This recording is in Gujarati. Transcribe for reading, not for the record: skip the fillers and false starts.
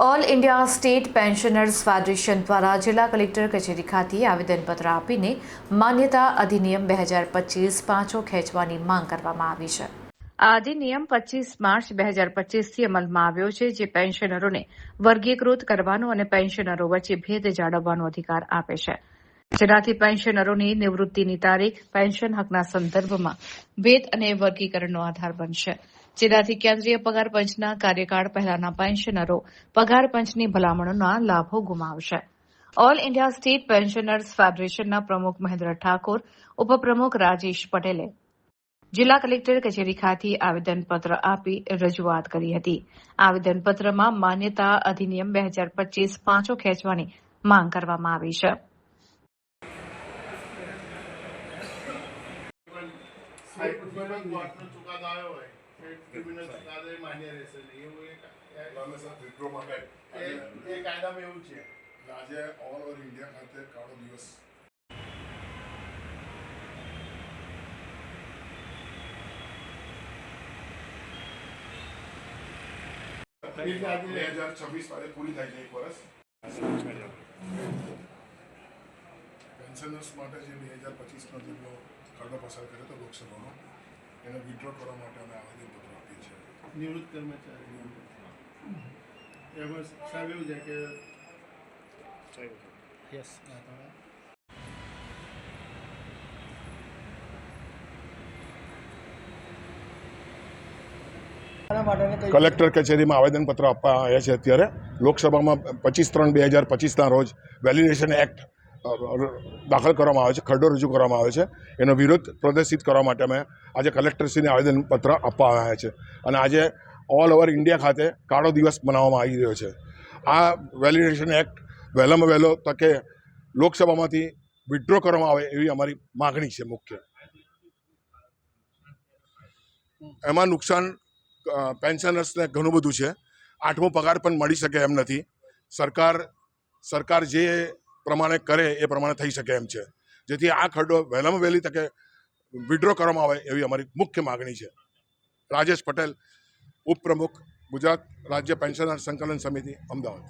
All India state pensioners federation દ્વારા જિલ્લા કલેક્ટર કચેરી ખાતે આવેદનપત્ર આપીને માન્યતા અધિનિયમ 2025 પાછો ખેંચવાની માંગ કરવામાં આવી છે। આ અધિનિયમ 25 માર્ચ 2025થી અમલમાં આવ્યો છે, જે પેન્શનરોને વર્ગીકૃત કરવાનો અને પેન્શનરો વચ્ચે ભેદ જાળવવાનો અધિકાર આપે છે, જેનાથી પેન્શનરોની નિવૃત્તિની તારીખ પેન્શન હકના સંદર્ભમાં ભેદ અને વર્ગીકરણનો આધાર બનશે, જેનાથી કેન્દ્રીય પગાર પંચના કાર્યકાળ પહેલાના પેન્શનરો પગાર પંચની ભલામણોના લાભો ગુમાવશે। ઓલ ઇન્ડિયા સ્ટેટ પેન્શનર્સ ફેડરેશનના પ્રમુખ મહેન્દ્ર ઠાકોર, ઉપપ્રમુખ રાજેશ પટેલે જિલ્લા કલેક્ટર કચેરી ખાતે આવેદનપત્ર આપી રજૂઆત કરી હતી। આવેદનપત્રમાં માન્યતા અધિનિયમ 2025 પાછો ખેંચવાની માંગ કરવામાં આવી છે। આજે ઓલ ઓવર ઇન્ડિયા ખાતે કાળો દિવસ પૂરી થાય છે 1 વર્ષ પેન્શનર્સ માટે જે 2025નો જેટલો ખરડો પસાર કર્યો હતો લોકસભાનો એને વિડ્રો કરવા માટે અમે આવેદનપત્ર આપીએ છીએ। નિવૃત્ત કર્મચારી એમાં સાહેબ એવું છે કે યસ કલેક્ટર કચેરીમાં આવેદનપત્ર આપવા આવ્યા છે। અત્યારે લોકસભામાં 25/3/2025ના રોજ વેલિડેશન એક્ટ દાખલ કરવામાં આવે છે, ખરડો રજૂ કરવામાં આવે છે, એનો વિરોધ પ્રદર્શિત કરવા માટે અમે આજે કલેક્ટરશ્રીને આવેદનપત્ર આપવા આવ્યા છે અને આજે ઓલ ઓવર ઇન્ડિયા ખાતે કાળો દિવસ મનાવવામાં આવી રહ્યો છે। આ વેલિડેશન એક્ટ વહેલામાં વહેલો તકે લોકસભામાંથી વિડ્રો કરવામાં આવે એવી અમારી માગણી છે। મુખ્ય એમાં નુકસાન પેન્શનર્સને ઘણું બધું છે। 8મો પગાર પણ મળી શકે એમ નથી। સરકાર જે પ્રમાણે કરે એ પ્રમાણે થઈ શકે એમ છે, જેથી આ ખરડો વહેલામાં વહેલી તકે વિડ્રો કરવામાં આવે એવી અમારી મુખ્ય માગણી છે। રાજેશ પટેલ, ઉપપ્રમુખ, ગુજરાત રાજ્ય પેન્શનર સંકલન સમિતિ, અમદાવાદ।